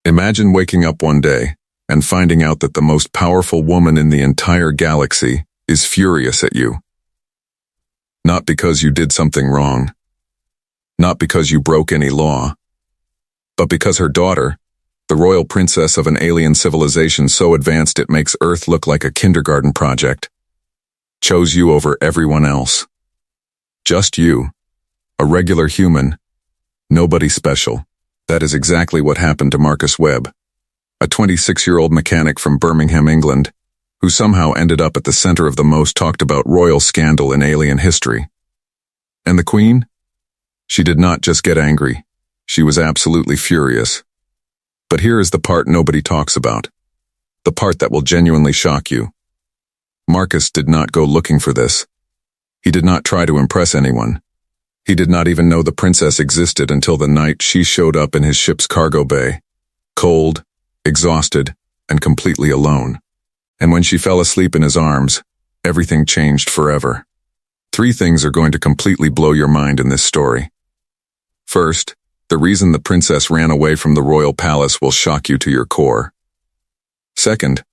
Imagine waking up one day and finding out that the most powerful woman in the entire galaxy is furious at you. Not because you did something wrong, not because you broke any law, but because her daughter, the royal princess of an alien civilization so advanced it makes Earth look like a kindergarten project, chose you over everyone else. Just you, a regular human, nobody special. That is exactly what happened to Marcus Webb, a 26-year-old mechanic from Birmingham, England, who somehow ended up at the center of the most talked about royal scandal in alien history. And the Queen? She did not just get angry, she was absolutely furious. But here is the part nobody talks about, the part that will genuinely shock you. Marcus did not go looking for this. He did not try to impress anyone. He did not even know the princess existed until the night she showed up in his ship's cargo bay, cold, exhausted, and completely alone. And when she fell asleep in his arms, everything changed forever. 3 things are going to completely blow your mind in this story. First, the reason the princess ran away from the royal palace will shock you to your core. Second,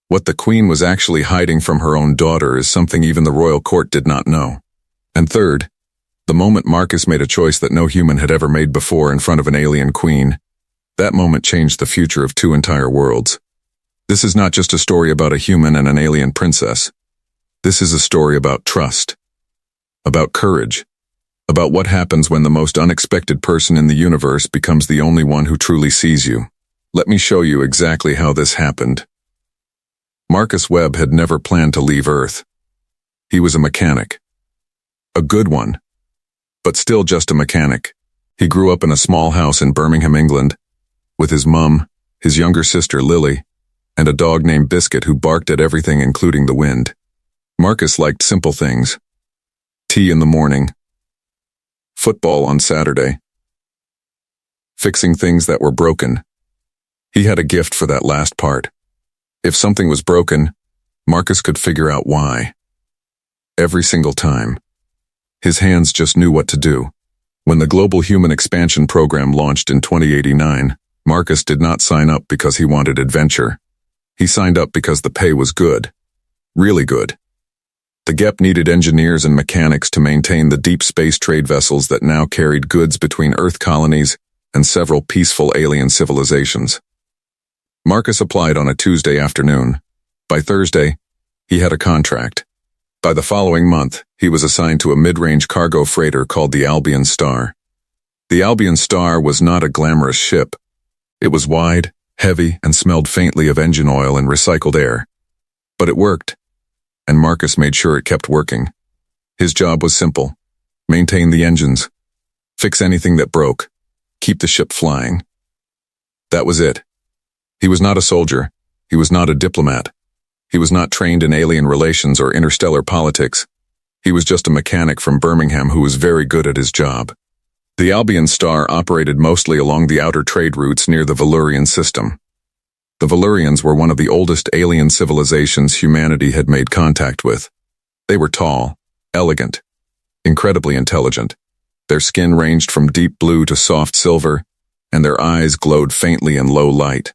what the Queen was actually hiding from her own daughter is something even the royal court did not know. And third, the moment Marcus made a choice that no human had ever made before in front of an alien queen, that moment changed the future of 2 entire worlds. This is not just a story about a human and an alien princess. This is a story about trust, about courage, about what happens when the most unexpected person in the universe becomes the only one who truly sees you. Let me show you exactly how this happened. Marcus Webb had never planned to leave Earth. He was a mechanic. A good one, but still just a mechanic. He grew up in a small house in Birmingham, England, with his mum, his younger sister Lily, and a dog named Biscuit who barked at everything including the wind. Marcus liked simple things. Tea in the morning, football on Saturday, fixing things that were broken. He had a gift for that last part. If something was broken, Marcus could figure out why. Every single time. His hands just knew what to do. When the Global Human Expansion Program launched in 2089, Marcus did not sign up because he wanted adventure. He signed up because the pay was good. Really good. The GEP needed engineers and mechanics to maintain the deep space trade vessels that now carried goods between Earth colonies and several peaceful alien civilizations. Marcus applied on a Tuesday afternoon. By Thursday, he had a contract. By the following month, he was assigned to a mid-range cargo freighter called the Albion Star. The Albion Star was not a glamorous ship. It was wide, heavy, and smelled faintly of engine oil and recycled air. But it worked, and Marcus made sure it kept working. His job was simple: maintain the engines, fix anything that broke, keep the ship flying. That was it. He was not a soldier. He was not a diplomat. He was not trained in alien relations or interstellar politics. He was just a mechanic from Birmingham who was very good at his job. The Albion Star operated mostly along the outer trade routes near the Valurian system. The Valurians were one of the oldest alien civilizations humanity had made contact with. They were tall, elegant, incredibly intelligent. Their skin ranged from deep blue to soft silver, and their eyes glowed faintly in low light,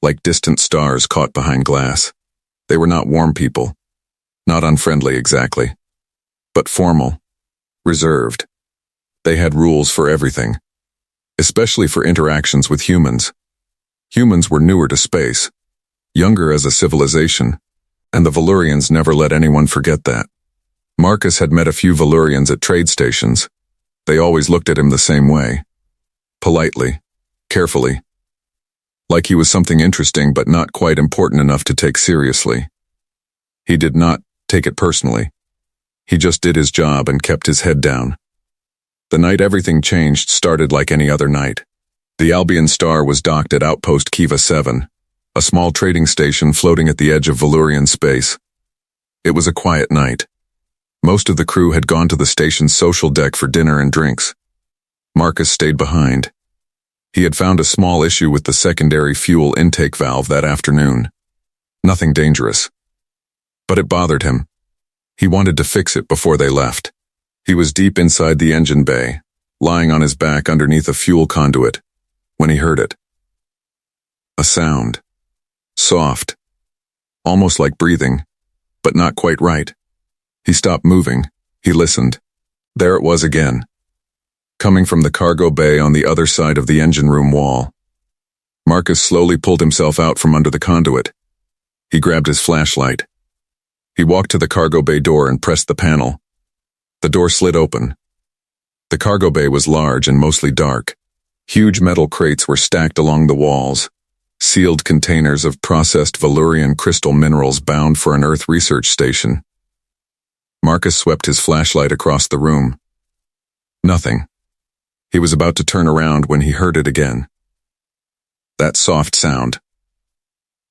like distant stars caught behind glass. They were not warm people, not unfriendly exactly, but formal, reserved. They had rules for everything, especially for interactions with humans. Humans were newer to space, younger as a civilization, and the Valurians never let anyone forget that. Marcus had met a few Valurians at trade stations. They always looked at him the same way. Politely, carefully, like he was something interesting but not quite important enough to take seriously. He did not take it personally. He just did his job and kept his head down. The night everything changed started like any other night. The Albion Star was docked at Outpost Kiva 7, a small trading station floating at the edge of Valurian space. It was a quiet night. Most of the crew had gone to the station's social deck for dinner and drinks. Marcus stayed behind. He had found a small issue with the secondary fuel intake valve that afternoon. Nothing dangerous. But it bothered him. He wanted to fix it before they left. He was deep inside the engine bay, lying on his back underneath a fuel conduit, when he heard it. A sound. Soft. Almost like breathing, but not quite right. He stopped moving. He listened. There it was again. Coming from the cargo bay on the other side of the engine room wall. Marcus slowly pulled himself out from under the conduit. He grabbed his flashlight. He walked to the cargo bay door and pressed the panel. The door slid open. The cargo bay was large and mostly dark. Huge metal crates were stacked along the walls, sealed containers of processed Valyrian crystal minerals bound for an Earth research station. Marcus swept his flashlight across the room. Nothing. He was about to turn around when he heard it again. That soft sound.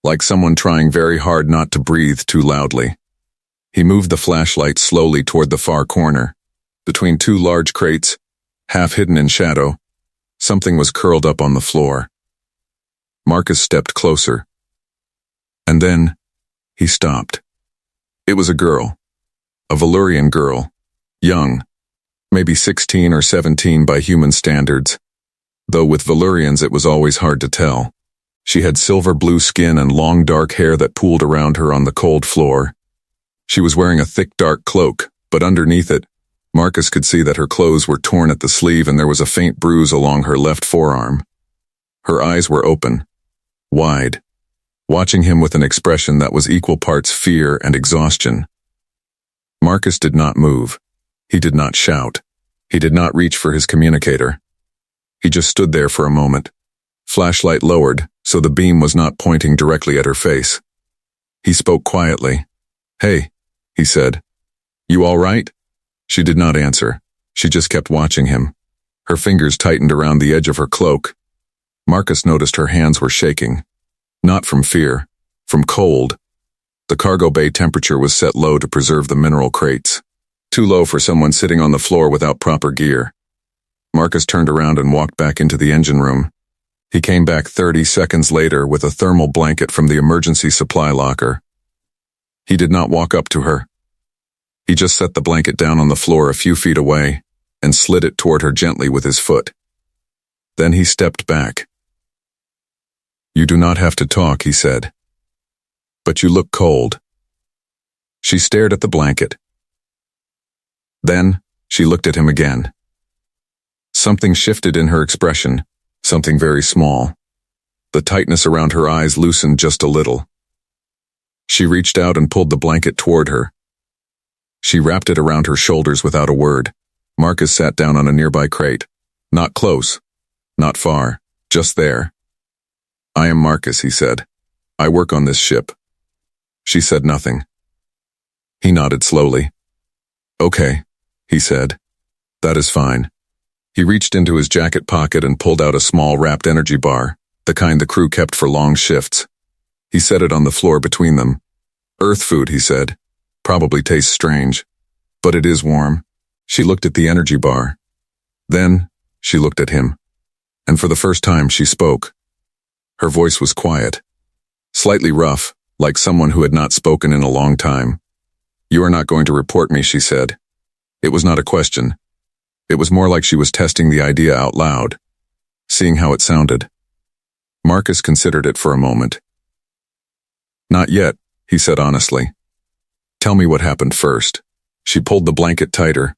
Like someone trying very hard not to breathe too loudly. He moved the flashlight slowly toward the far corner. Between two large crates, half hidden in shadow, something was curled up on the floor. Marcus stepped closer. And then, he stopped. It was a girl. A Valyrian girl. Young. Maybe 16 or 17 by human standards. Though with Valyrians it was always hard to tell. She had silver blue skin and long dark hair that pooled around her on the cold floor. She was wearing a thick dark cloak, but underneath it, Marcus could see that her clothes were torn at the sleeve and there was a faint bruise along her left forearm. Her eyes were open, wide, watching him with an expression that was equal parts fear and exhaustion. Marcus did not move. He did not shout. He did not reach for his communicator. He just stood there for a moment, flashlight lowered so the beam was not pointing directly at her face. He spoke quietly. "Hey," he said. "You all right?" She did not answer. She just kept watching him. Her fingers tightened around the edge of her cloak. Marcus noticed her hands were shaking. Not from fear, from cold. The cargo bay temperature was set low to preserve the mineral crates. Too low for someone sitting on the floor without proper gear. Marcus turned around and walked back into the engine room. He came back 30 seconds later with a thermal blanket from the emergency supply locker. He did not walk up to her. He just set the blanket down on the floor a few feet away and slid it toward her gently with his foot. Then he stepped back. "You do not have to talk," he said. "But you look cold." She stared at the blanket. Then, she looked at him again. Something shifted in her expression, something very small. The tightness around her eyes loosened just a little. She reached out and pulled the blanket toward her. She wrapped it around her shoulders without a word. Marcus sat down on a nearby crate. Not close. Not far. Just there. "I am Marcus," he said. "I work on this ship." She said nothing. He nodded slowly. "Okay," he said. "That is fine." He reached into his jacket pocket and pulled out a small wrapped energy bar, the kind the crew kept for long shifts. He set it on the floor between them. "Earth food," he said. "Probably tastes strange. But it is warm." She looked at the energy bar. Then, she looked at him. And for the first time she spoke. Her voice was quiet. Slightly rough, like someone who had not spoken in a long time. "You are not going to report me," she said. It was not a question. It was more like she was testing the idea out loud, seeing how it sounded. Marcus considered it for a moment. "Not yet," he said honestly. "Tell me what happened first." She pulled the blanket tighter.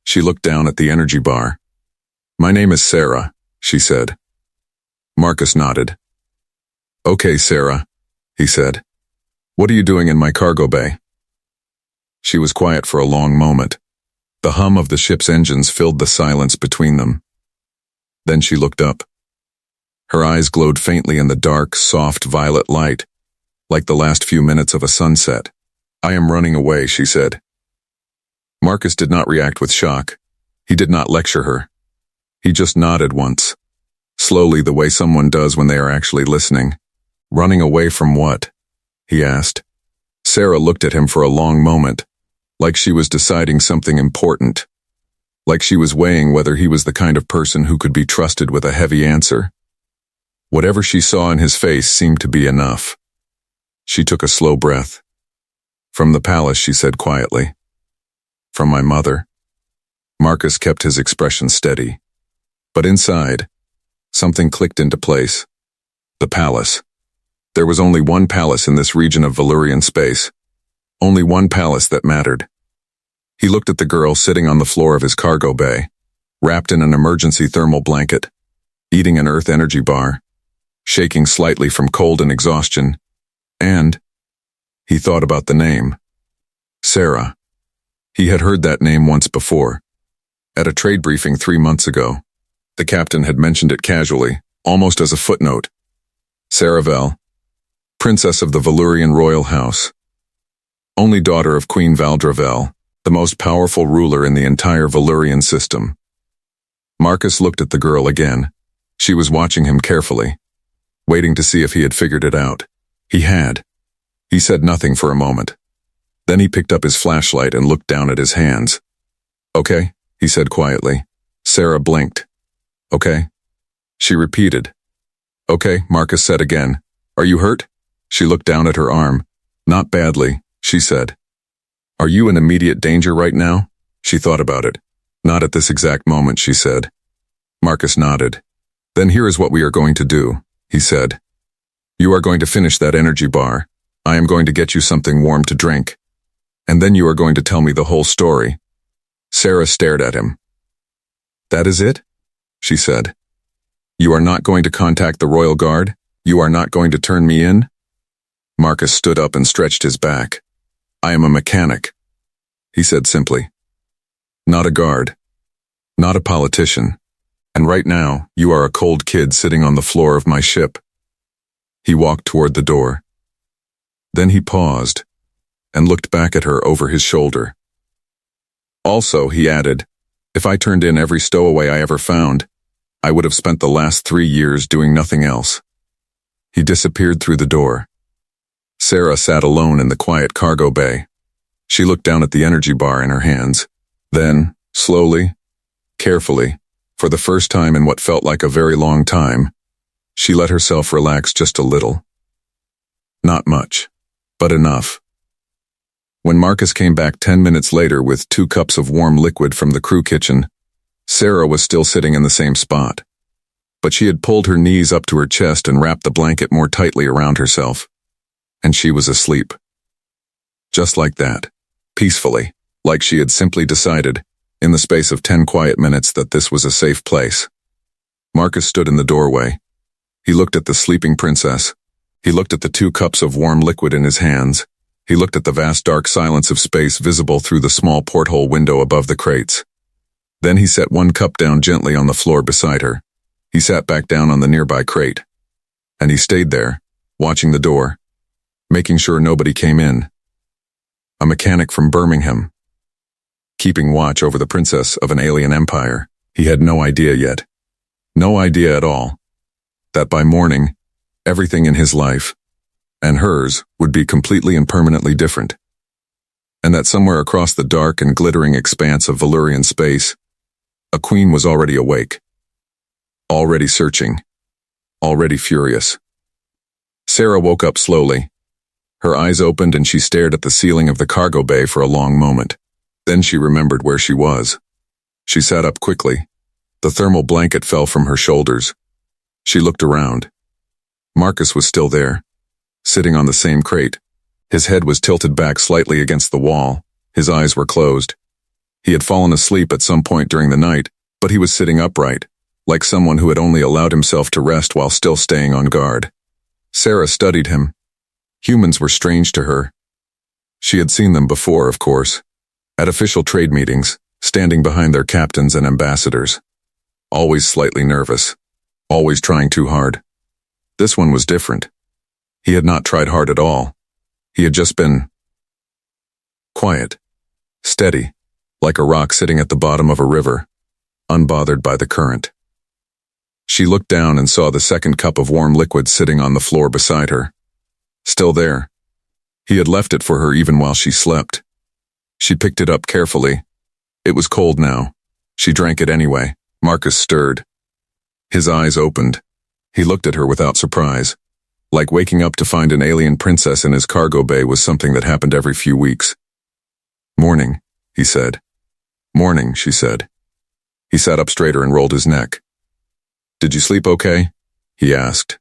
She looked down at the energy bar. "My name is Sarah," she said. Marcus nodded. "Okay, Sarah," he said. "What are you doing in my cargo bay?" She was quiet for a long moment. The hum of the ship's engines filled the silence between them. Then she looked up. Her eyes glowed faintly in the dark, soft violet light, like the last few minutes of a sunset. "I am running away," she said. Marcus did not react with shock. He did not lecture her. He just nodded once, slowly the way someone does when they are actually listening. "Running away from what?" he asked. Sarah looked at him for a long moment, like she was deciding something important, like she was weighing whether he was the kind of person who could be trusted with a heavy answer. Whatever she saw in his face seemed to be enough. She took a slow breath. "From the palace," she said quietly. "From my mother." Marcus kept his expression steady. But inside, something clicked into place. The palace. There was only one palace in this region of Valyrian space. Only one palace that mattered. He looked at the girl sitting on the floor of his cargo bay, wrapped in an emergency thermal blanket, eating an earth energy bar, shaking slightly from cold and exhaustion, and he thought about the name. Sarah. He had heard that name once before. At a trade briefing 3 months ago, the captain had mentioned it casually, almost as a footnote. Saravel, princess of the Valyrian royal house, only daughter of Queen Valdravel, the most powerful ruler in the entire Valyrian system. Marcus looked at the girl again. She was watching him carefully, waiting to see if he had figured it out. He had. He said nothing for a moment. Then he picked up his flashlight and looked down at his hands. Okay, he said quietly. Sarah blinked. Okay. She repeated. Okay, Marcus said again. Are you hurt? She looked down at her arm. Not badly, she said. Are you in immediate danger right now? She thought about it. Not at this exact moment, she said. Marcus nodded. Then here is what we are going to do, he said. You are going to finish that energy bar. I am going to get you something warm to drink. And then you are going to tell me the whole story. Sarah stared at him. That is it? She said. You are not going to contact the royal guard? You are not going to turn me in? Marcus stood up and stretched his back. I am a mechanic, he said simply. Not a guard. Not a politician. And right now, you are a cold kid sitting on the floor of my ship. He walked toward the door. Then he paused and looked back at her over his shoulder. Also, he added, if I turned in every stowaway I ever found, I would have spent the last 3 years doing nothing else. He disappeared through the door. Sarah sat alone in the quiet cargo bay. She looked down at the energy bar in her hands. Then, slowly, carefully, for the first time in what felt like a very long time, she let herself relax just a little. Not much, but enough. When Marcus came back 10 minutes later with 2 cups of warm liquid from the crew kitchen, Sarah was still sitting in the same spot. But she had pulled her knees up to her chest and wrapped the blanket more tightly around herself. And she was asleep. Just like that, peacefully, like she had simply decided, in the space of 10 quiet minutes, that this was a safe place. Marcus stood in the doorway. He looked at the sleeping princess. He looked at the 2 cups of warm liquid in his hands. He looked at the vast dark silence of space visible through the small porthole window above the crates. Then he set 1 cup down gently on the floor beside her. He sat back down on the nearby crate. And he stayed there, watching the door, making sure nobody came in. A mechanic from Birmingham, keeping watch over the princess of an alien empire. He had no idea yet. No idea at all. That by morning, everything in his life, and hers, would be completely and permanently different. And that somewhere across the dark and glittering expanse of Valyrian space, a queen was already awake. Already searching. Already furious. Sarah woke up slowly. Her eyes opened and she stared at the ceiling of the cargo bay for a long moment. Then she remembered where she was. She sat up quickly. The thermal blanket fell from her shoulders. She looked around. Marcus was still there, sitting on the same crate. His head was tilted back slightly against the wall. His eyes were closed. He had fallen asleep at some point during the night, but he was sitting upright, like someone who had only allowed himself to rest while still staying on guard. Sarah studied him. Humans were strange to her. She had seen them before, of course, at official trade meetings, standing behind their captains and ambassadors. Always slightly nervous. Always trying too hard. This one was different. He had not tried hard at all. He had just been quiet, steady, like a rock sitting at the bottom of a river, unbothered by the current. She looked down and saw the 2nd cup of warm liquid sitting on the floor beside her. Still there. He had left it for her even while she slept. She picked it up carefully. It was cold now. She drank it anyway. Marcus stirred. His eyes opened. He looked at her without surprise. Like waking up to find an alien princess in his cargo bay was something that happened every few weeks. Morning, he said. Morning, she said. He sat up straighter and rolled his neck. Did you sleep okay? He asked.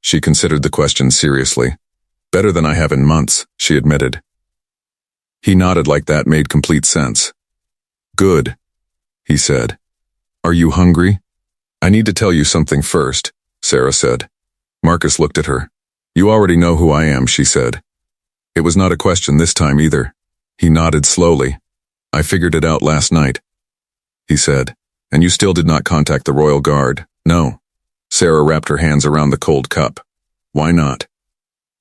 She considered the question seriously. Better than I have in months, she admitted. He nodded like that made complete sense. Good, he said. Are you hungry? I need to tell you something first, Sarah said. Marcus looked at her. You already know who I am, she said. It was not a question this time either. He nodded slowly. I figured it out last night, he said. And you still did not contact the Royal Guard? No. Sarah wrapped her hands around the cold cup. Why not?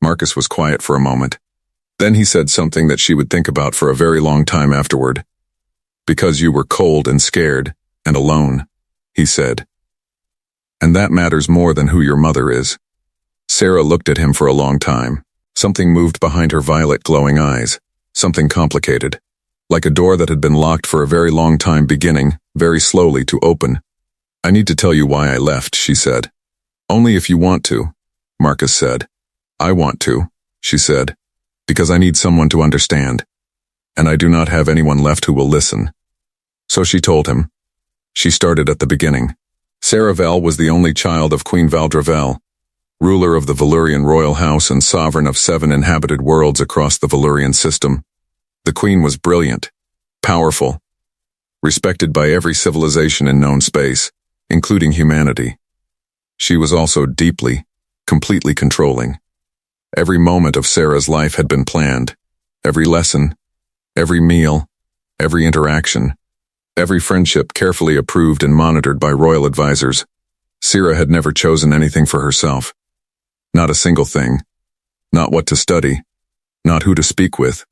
Marcus was quiet for a moment. Then he said something that she would think about for a very long time afterward. Because you were cold and scared, and alone, he said. And that matters more than who your mother is. Sarah looked at him for a long time. Something moved behind her violet glowing eyes. Something complicated. Like a door that had been locked for a very long time beginning, very slowly, to open. I need to tell you why I left, she said. Only if you want to, Marcus said. I want to, she said. Because I need someone to understand. And I do not have anyone left who will listen. So she told him. She started at the beginning. Sarah Vel was the only child of Queen Valdravel, ruler of the Valyrian royal house and sovereign of 7 inhabited worlds across the Valyrian system. The queen was brilliant, powerful, respected by every civilization in known space, including humanity. She was also deeply, completely controlling. Every moment of Sarah's life had been planned. Every lesson, every meal, every interaction, every friendship carefully approved and monitored by royal advisors. Sarah had never chosen anything for herself. Not a single thing. Not what to study. Not who to speak with.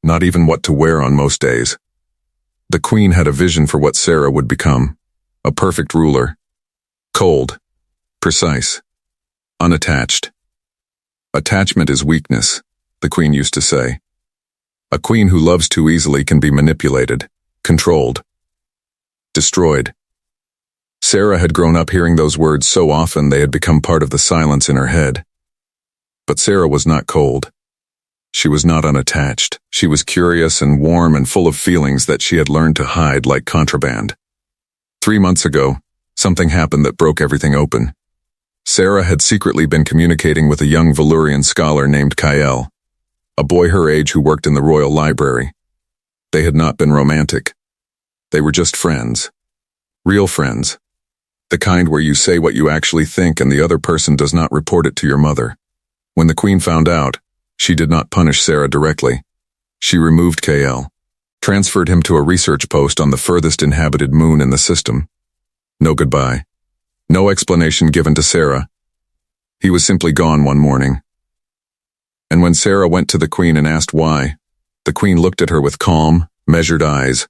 Not even what to wear on most days. The queen had a vision for what Sarah would become. A perfect ruler. Cold. Precise. Unattached. Attachment is weakness, the queen used to say. A queen who loves too easily can be manipulated, controlled, destroyed. Sarah had grown up hearing those words so often they had become part of the silence in her head. But Sarah was not cold. She was not unattached. She was curious and warm and full of feelings that she had learned to hide like contraband. 3 months ago, something happened that broke everything open. Sarah had secretly been communicating with a young Valyrian scholar named Kyle, a boy her age who worked in the royal library. They had not been romantic. They were just friends. Real friends. The kind where you say what you actually think and the other person does not report it to your mother. When the queen found out, she did not punish Sarah directly. She removed Kyle, transferred him to a research post on the furthest inhabited moon in the system. No goodbye. No explanation given to Sarah. He was simply gone one morning. And when Sarah went to the queen and asked why, the queen looked at her with calm, measured eyes,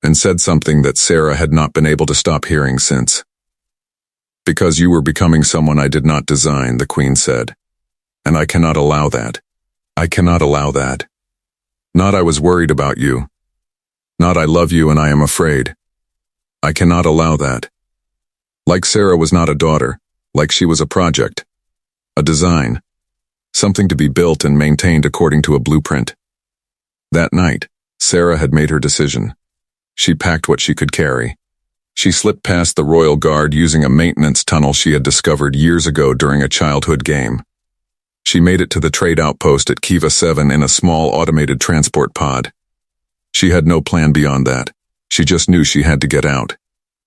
and said something that Sarah had not been able to stop hearing since. Because you were becoming someone I did not design, the queen said. And I cannot allow that. I cannot allow that. Not I was worried about you. Not I love you and I am afraid. I cannot allow that. Like Sarah was not a daughter, like she was a project. A design. Something to be built and maintained according to a blueprint. That night, Sarah had made her decision. She packed what she could carry. She slipped past the Royal Guard using a maintenance tunnel she had discovered years ago during a childhood game. She made it to the trade outpost at Kiva 7 in a small automated transport pod. She had no plan beyond that. She just knew she had to get out.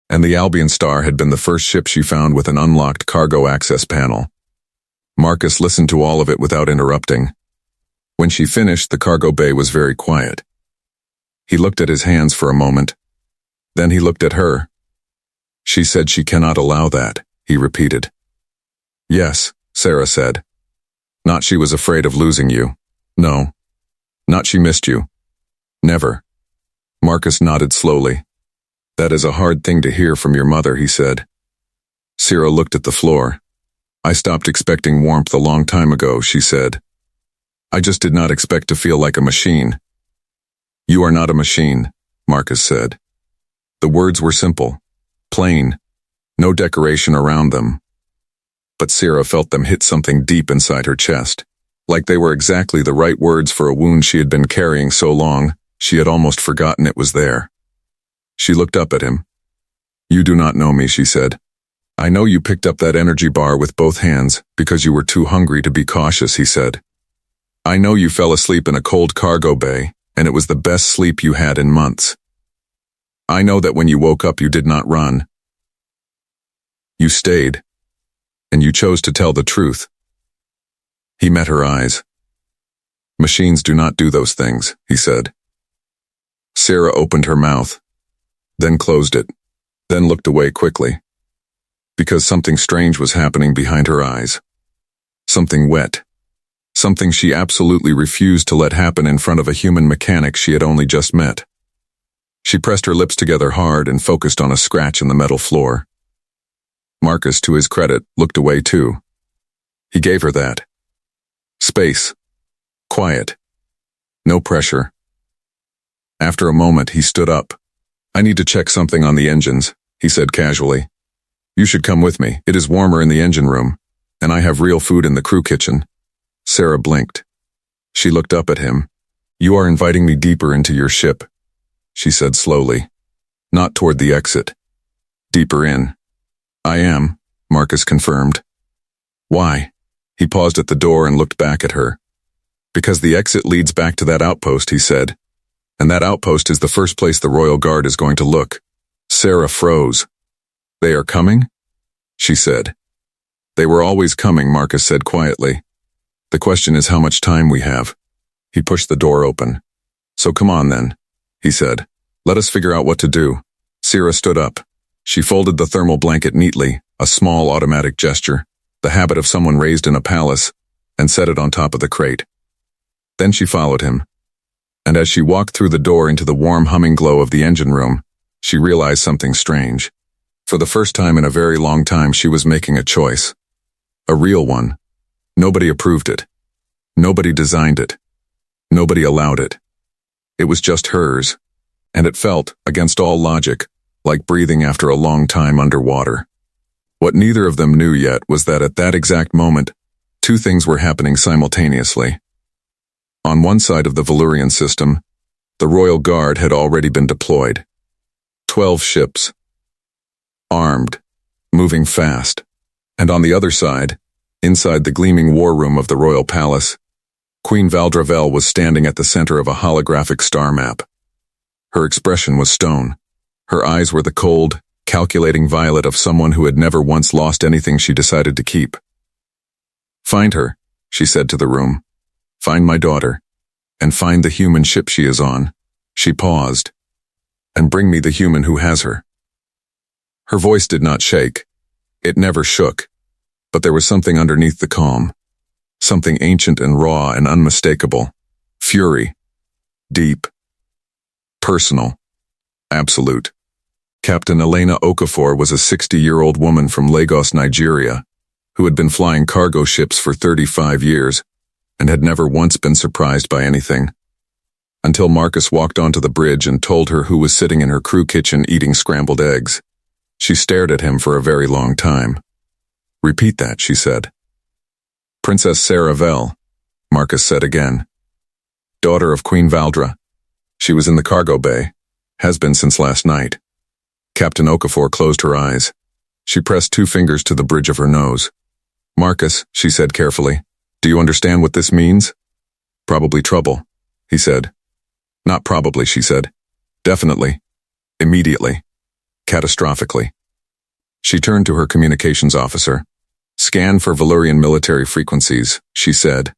And the Albion Star had been the first ship she found with an unlocked cargo access panel. Marcus listened to all of it without interrupting. When she finished, the cargo bay was very quiet. He looked at his hands for a moment. Then he looked at her. She said she cannot allow that, he repeated. Yes, Sarah said. Not she was afraid of losing you. No. Not she missed you. Never. Marcus nodded slowly. That is a hard thing to hear from your mother, he said. Sarah looked at the floor. I stopped expecting warmth a long time ago, she said. I just did not expect to feel like a machine. You are not a machine, Marcus said. The words were simple, plain, no decoration around them. But Sarah felt them hit something deep inside her chest, like they were exactly the right words for a wound she had been carrying so long, she had almost forgotten it was there. She looked up at him. You do not know me, she said. I know you picked up that energy bar with both hands because you were too hungry to be cautious, he said. I know you fell asleep in a cold cargo bay, and it was the best sleep you had in months. I know that when you woke up you did not run. You stayed, and you chose to tell the truth. He met her eyes. Machines do not do those things, he said. Sarah opened her mouth, then closed it, then looked away quickly. Because something strange was happening behind her eyes. Something wet. Something she absolutely refused to let happen in front of a human mechanic she had only just met. She pressed her lips together hard and focused on a scratch in the metal floor. Marcus, to his credit, looked away too. He gave her that. Space. Quiet. No pressure. After a moment, he stood up. I need to check something on the engines, he said casually. You should come with me. It is warmer in the engine room, and I have real food in the crew kitchen. Sarah blinked. She looked up at him. You are inviting me deeper into your ship, she said slowly. Not toward the exit. Deeper in. I am, Marcus confirmed. Why? He paused at the door and looked back at her. Because the exit leads back to that outpost, he said. And that outpost is the first place the Royal Guard is going to look. Sarah froze. They are coming? She said. They were always coming, Marcus said quietly. The question is how much time we have. He pushed the door open. So come on then, he said. Let us figure out what to do. Sarah stood up. She folded the thermal blanket neatly, a small automatic gesture, the habit of someone raised in a palace, and set it on top of the crate. Then she followed him. And as she walked through the door into the warm humming glow of the engine room, she realized something strange. For the first time in a very long time, she was making a choice. A real one. Nobody approved it. Nobody designed it. Nobody allowed it. It was just hers, and it felt, against all logic, like breathing after a long time underwater. What neither of them knew yet was that at that exact moment, two things were happening simultaneously. On one side of the Valurian system, the Royal Guard had already been deployed. 12 ships. Armed, moving fast. And on the other side, inside the gleaming war room of the Royal Palace, Queen Valdravel was standing at the center of a holographic star map. Her expression was stone. Her eyes were the cold, calculating violet of someone who had never once lost anything she decided to keep. Find her, she said to the room. Find my daughter, and find the human ship she is on. She paused. And bring me the human who has her. Her voice did not shake. It never shook. But there was something underneath the calm. Something ancient and raw and unmistakable. Fury. Deep. Personal. Absolute. Captain Elena Okafor was a 60-year-old woman from Lagos, Nigeria, who had been flying cargo ships for 35 years and had never once been surprised by anything. Until Marcus walked onto the bridge and told her who was sitting in her crew kitchen eating scrambled eggs. She stared at him for a very long time. Repeat that, she said. Princess Sarah Vel, Marcus said again. Daughter of Queen Valdra. She was in the cargo bay. Has been since last night. Captain Okafor closed her eyes. She pressed 2 fingers to the bridge of her nose. Marcus, she said carefully, do you understand what this means? Probably trouble, he said. Not probably, she said. Definitely. Immediately. Catastrophically. She turned to her communications officer. Scan for Valurian military frequencies, she said.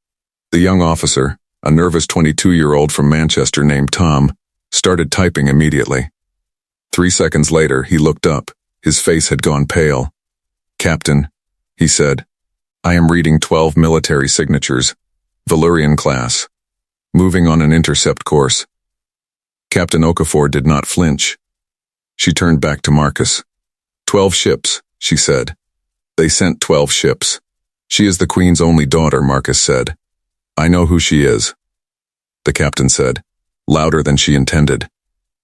The young officer, a nervous 22-year-old from Manchester named Tom, started typing immediately. 3 seconds later, he looked up. His face had gone pale. Captain, he said, I am reading 12 military signatures, Valurian class, moving on an intercept course. Captain Okafor did not flinch. She turned back to Marcus. 12 ships, she said. They sent 12 ships. She is the Queen's only daughter, Marcus said. I know who she is. The captain said, louder than she intended.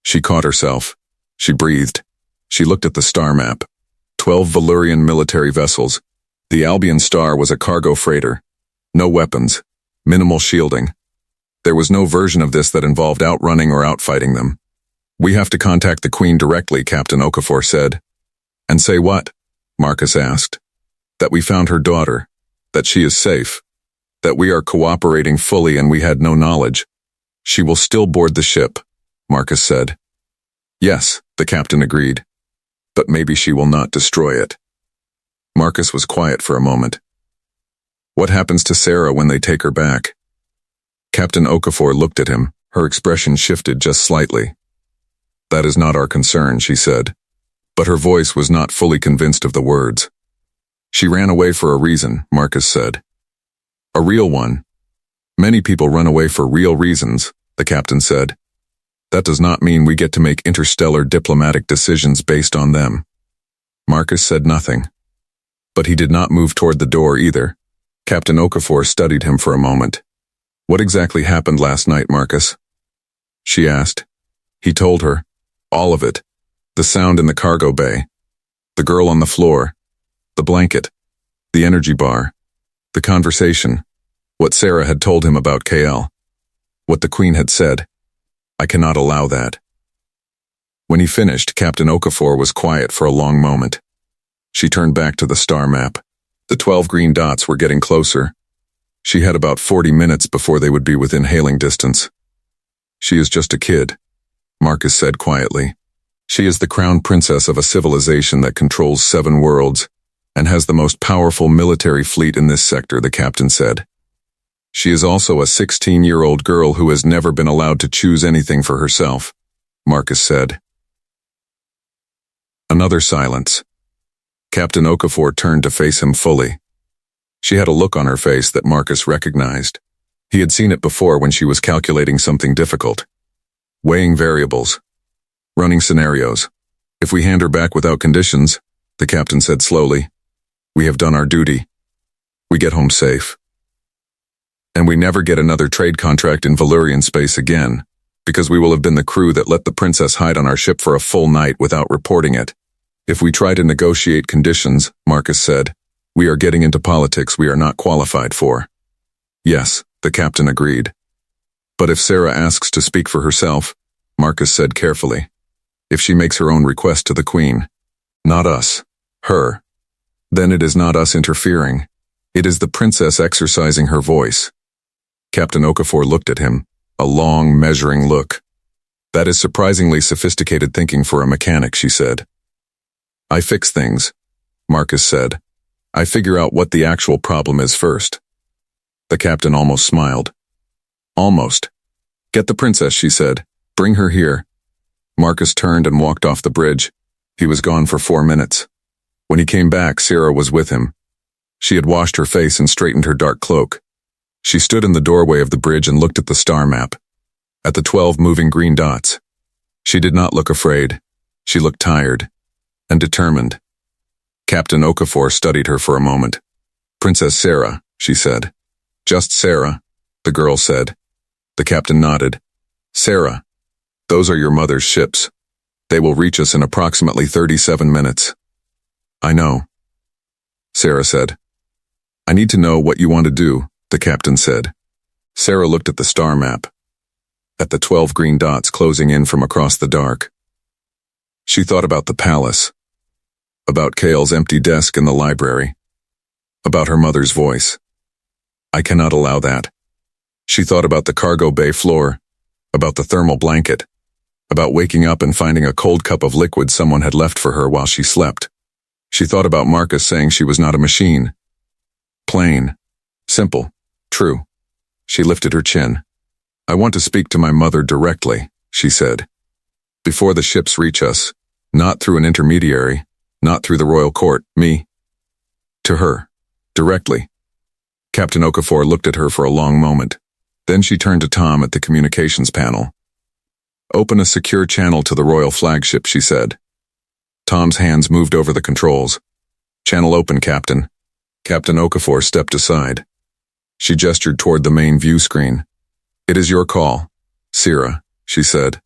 She caught herself. She breathed. She looked at the star map. 12 Valurian military vessels. The Albion Star was a cargo freighter. No weapons. Minimal shielding. There was no version of this that involved outrunning or outfighting them. We have to contact the Queen directly, Captain Okafor said. And say what? Marcus asked. That we found her daughter, that she is safe, that we are cooperating fully and we had no knowledge. She will still board the ship, Marcus said. Yes, the captain agreed. But maybe she will not destroy it. Marcus was quiet for a moment. What happens to Sarah when they take her back? Captain Okafor looked at him. Her expression shifted just slightly. That is not our concern, she said. But her voice was not fully convinced of the words. She ran away for a reason, Marcus said. A real one. Many people run away for real reasons, the captain said. That does not mean we get to make interstellar diplomatic decisions based on them. Marcus said nothing. But he did not move toward the door either. Captain Okafor studied him for a moment. What exactly happened last night, Marcus? She asked. He told her. All of it. The sound in the cargo bay. The girl on the floor. The blanket. The energy bar. The conversation. What Sarah had told him about KL. What the Queen had said. I cannot allow that. When he finished, Captain Okafor was quiet for a long moment. She turned back to the star map. The 12 green dots were getting closer. She had about 40 minutes before they would be within hailing distance. She is just a kid, Marcus said quietly. She is the crown princess of a civilization that controls 7 worlds and has the most powerful military fleet in this sector, the captain said. She is also a 16-year-old girl who has never been allowed to choose anything for herself, Marcus said. Another silence. Captain Okafor turned to face him fully. She had a look on her face that Marcus recognized. He had seen it before when she was calculating something difficult. Weighing variables. Running scenarios. If we hand her back without conditions, the captain said slowly, we have done our duty. We get home safe. And we never get another trade contract in Valyrian space again, because we will have been the crew that let the princess hide on our ship for a full night without reporting it. If we try to negotiate conditions, Marcus said, we are getting into politics we are not qualified for. Yes, the captain agreed. But if Sarah asks to speak for herself, Marcus said carefully, if she makes her own request to the Queen, not us, her, then it is not us interfering. It is the princess exercising her voice. Captain Okafor looked at him, a long, measuring look. That is surprisingly sophisticated thinking for a mechanic, she said. I fix things, Marcus said. I figure out what the actual problem is first. The captain almost smiled. Almost. Get the princess, she said. Bring her here. Marcus turned and walked off the bridge. He was gone for 4 minutes. When he came back, Sarah was with him. She had washed her face and straightened her dark cloak. She stood in the doorway of the bridge and looked at the star map, at the 12 moving green dots. She did not look afraid. She looked tired and determined. Captain Okafor studied her for a moment. Princess Sarah, she said. Just Sarah, the girl said. The captain nodded. Sarah, those are your mother's ships. They will reach us in approximately 37 minutes. I know, Sarah said. I need to know what you want to do, the captain said. Sarah looked at the star map, at the 12 green dots closing in from across the dark. She thought about the palace, about Kale's empty desk in the library, about her mother's voice. I cannot allow that. She thought about the cargo bay floor, about the thermal blanket, about waking up and finding a cold cup of liquid someone had left for her while she slept. She thought about Marcus saying she was not a machine. Plain. Simple. True. She lifted her chin. I want to speak to my mother directly, she said. Before the ships reach us, not through an intermediary, not through the royal court, me. To her. Directly. Captain Okafor looked at her for a long moment. Then she turned to Tom at the communications panel. Open a secure channel to the royal flagship, she said. Tom's hands moved over the controls. Channel open, Captain. Captain Okafor stepped aside. She gestured toward the main view screen. It is your call, Sarah, she said.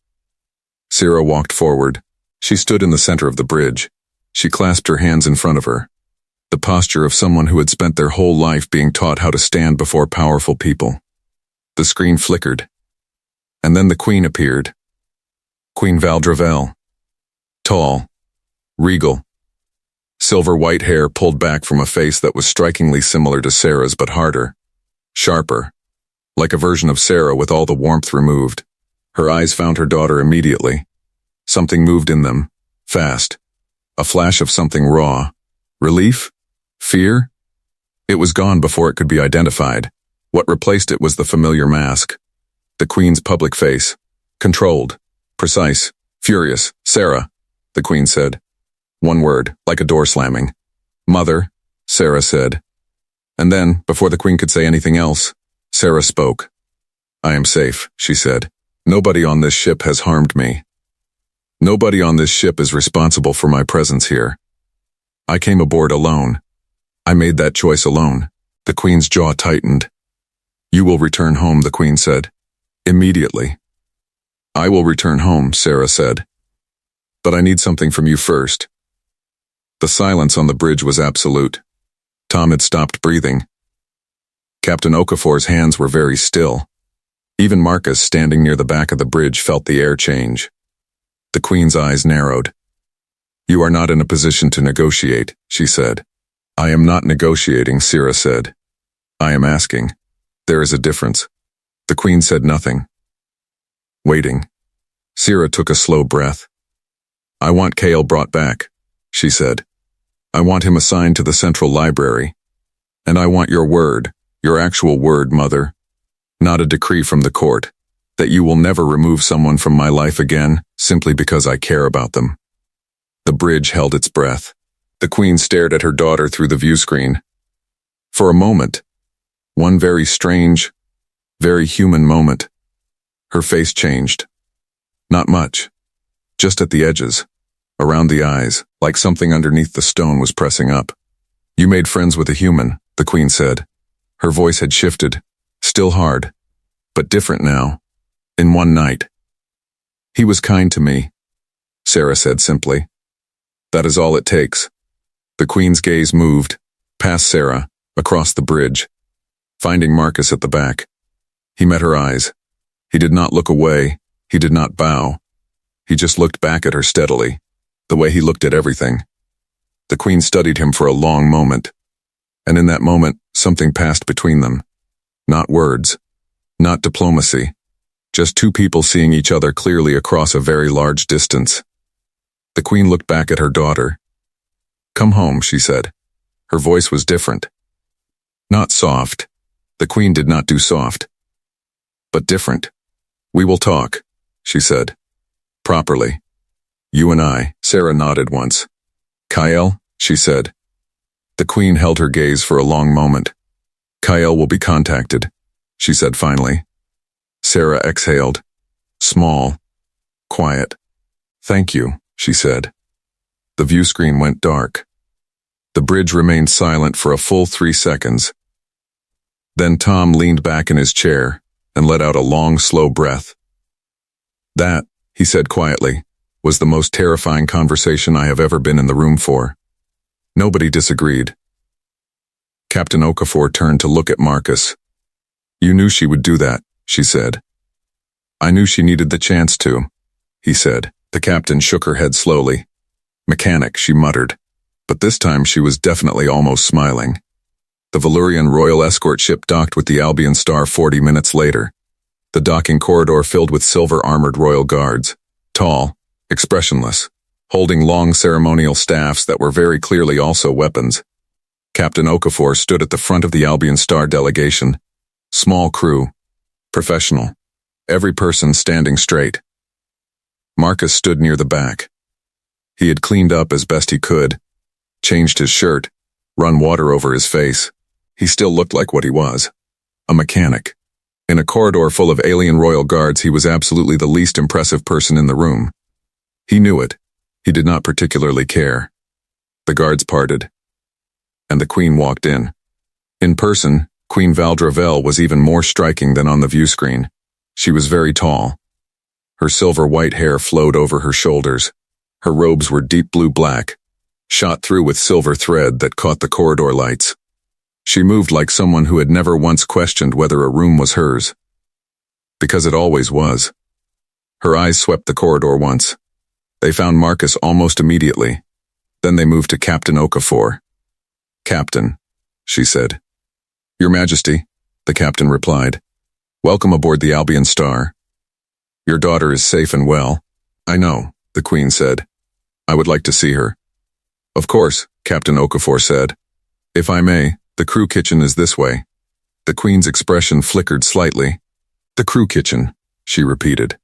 Sarah walked forward. She stood in the center of the bridge. She clasped her hands in front of her. The posture of someone who had spent their whole life being taught how to stand before powerful people. The screen flickered. And then the Queen appeared. Queen Valdravel. Tall. Regal. Silver white hair pulled back from a face that was strikingly similar to Sarah's but harder, sharper, like a version of Sarah with all the warmth removed. Her eyes found her daughter immediately. Something moved in them, fast. A flash of something raw. Relief? Fear? It was gone before it could be identified. What replaced it was the familiar mask. The Queen's public face. Controlled. Precise. Furious. Sarah, the Queen said. One word, like a door slamming. Mother, Sarah said. And then, before the Queen could say anything else, Sarah spoke. I am safe, she said. Nobody on this ship has harmed me. Nobody on this ship is responsible for my presence here. I came aboard alone. I made that choice alone. The Queen's jaw tightened. You will return home, the Queen said. Immediately. I will return home, Sarah said. But I need something from you first. The silence on the bridge was absolute. Tom had stopped breathing. Captain Okafor's hands were very still. Even Marcus, standing near the back of the bridge, felt the air change. The Queen's eyes narrowed. You are not in a position to negotiate, she said. I am not negotiating, Sarah said. I am asking. There is a difference. The Queen said nothing. Waiting. Sarah took a slow breath. I want Kale brought back, she said. I want him assigned to the Central Library. And I want your word, your actual word, Mother. Not a decree from the court, that you will never remove someone from my life again, simply because I care about them. The bridge held its breath. The Queen stared at her daughter through the view screen. For a moment, one very strange, very human moment, her face changed. Not much, just at the edges, around the eyes, like something underneath the stone was pressing up. You made friends with a human, the Queen said. Her voice had shifted, still hard, but different now, in one night. He was kind to me, Sarah said simply. That is all it takes. The Queen's gaze moved, past Sarah, across the bridge, finding Marcus at the back. He met her eyes. He did not look away. He did not bow. He just looked back at her steadily, the way he looked at everything. The Queen studied him for a long moment, and in that moment, something passed between them. Not words, not diplomacy, just two people seeing each other clearly across a very large distance. The Queen looked back at her daughter. Come home, she said. Her voice was different. Not soft. The Queen did not do soft. But different. We will talk, she said. Properly. You and I, Sarah nodded once. Kyle, she said. The Queen held her gaze for a long moment. Kyle will be contacted, she said finally. Sarah exhaled. Small. Quiet. Thank you, she said. The view screen went dark. The bridge remained silent for a full 3 seconds. Then Tom leaned back in his chair and let out a long, slow breath. That, he said quietly, was the most terrifying conversation I have ever been in the room for. Nobody disagreed. Captain Okafor turned to look at Marcus. You knew she would do that, she said. I knew she needed the chance to, he said. The captain shook her head slowly. Mechanic, she muttered. But this time she was definitely almost smiling. The Valyrian Royal Escort ship docked with the Albion Star 40 minutes later. The docking corridor filled with silver-armored royal guards, tall, expressionless, holding long ceremonial staffs that were very clearly also weapons. Captain Okafor stood at the front of the Albion Star delegation. Small crew, professional, every person standing straight. Marcus stood near the back. He had cleaned up as best he could, changed his shirt, run water over his face. He still looked like what he was, a mechanic. In a corridor full of alien royal guards, he was absolutely the least impressive person in the room. He knew it. He did not particularly care. The guards parted, and the Queen walked in. In person, Queen Valdravel was even more striking than on the view screen. She was very tall. Her silver white hair flowed over her shoulders. Her robes were deep blue black, shot through with silver thread that caught the corridor lights. She moved like someone who had never once questioned whether a room was hers. Because it always was. Her eyes swept the corridor once. They found Marcus almost immediately. Then they moved to Captain Okafor. "Captain," she said. "Your Majesty," the captain replied. "Welcome aboard the Albion Star. Your daughter is safe and well." "I know," the Queen said. "I would like to see her." "Of course," Captain Okafor said. "If I may, the crew kitchen is this way." The Queen's expression flickered slightly. "The crew kitchen," she repeated.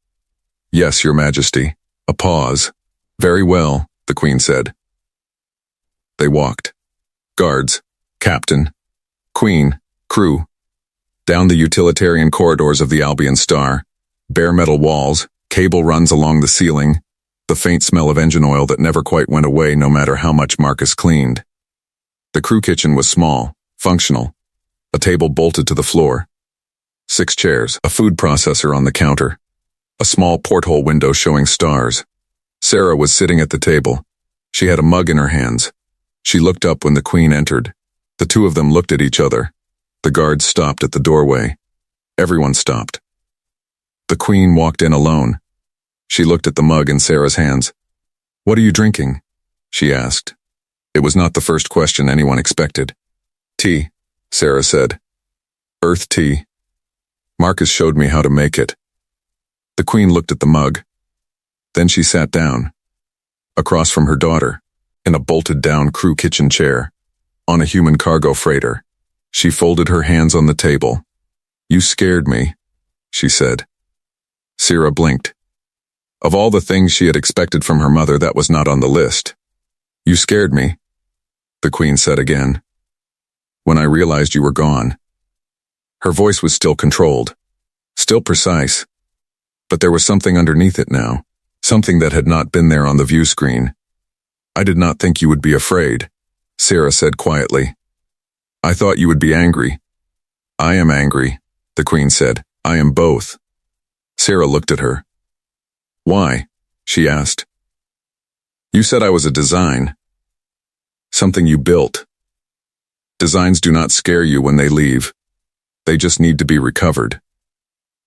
"Yes, Your Majesty." A pause. "Very well," the Queen said. They walked. Guards, captain, Queen, crew, down the utilitarian corridors of the Albion Star, bare metal walls, cable runs along the ceiling, the faint smell of engine oil that never quite went away no matter how much Marcus cleaned. The crew kitchen was small, functional, a table bolted to the floor, 6 chairs, a food processor on the counter, a small porthole window showing stars. Sarah was sitting at the table. She had a mug in her hands. She looked up when the Queen entered. The two of them looked at each other. The guards stopped at the doorway. Everyone stopped. The Queen walked in alone. She looked at the mug in Sarah's hands. "What are you drinking?" she asked. It was not the first question anyone expected. "Tea," Sarah said. "Earth tea. Marcus showed me how to make it." The Queen looked at the mug. Then she sat down, across from her daughter, in a bolted-down crew kitchen chair, on a human cargo freighter. She folded her hands on the table. "You scared me," she said. Sarah blinked. Of all the things she had expected from her mother, that was not on the list. "You scared me," the Queen said again. "When I realized you were gone." Her voice was still controlled, still precise, but there was something underneath it now, something that had not been there on the view screen. "I did not think you would be afraid," Sarah said quietly. "I thought you would be angry." "I am angry," the Queen said. "I am both." Sarah looked at her. "Why?" she asked. "You said I was a design. Something you built. Designs do not scare you when they leave. They just need to be recovered."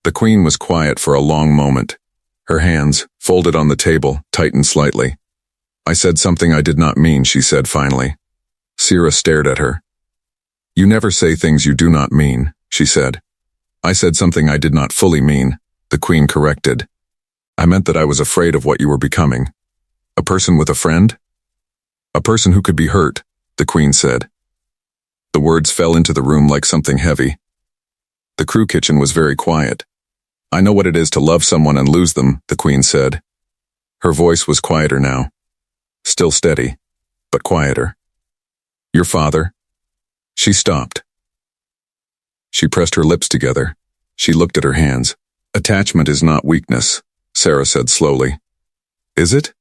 The Queen was quiet for a long moment. Her hands, folded on the table, tightened slightly. "I said something I did not mean," she said finally. Sarah stared at her. "You never say things you do not mean," she said. "I said something I did not fully mean," the Queen corrected. "I meant that I was afraid of what you were becoming. A person with a friend? A person who could be hurt," the Queen said. The words fell into the room like something heavy. The crew kitchen was very quiet. "I know what it is to love someone and lose them," the Queen said. Her voice was quieter now. Still steady, but quieter. "Your father?" She stopped. She pressed her lips together. She looked at her hands. "Attachment is not weakness," Sarah said slowly. "Is it?"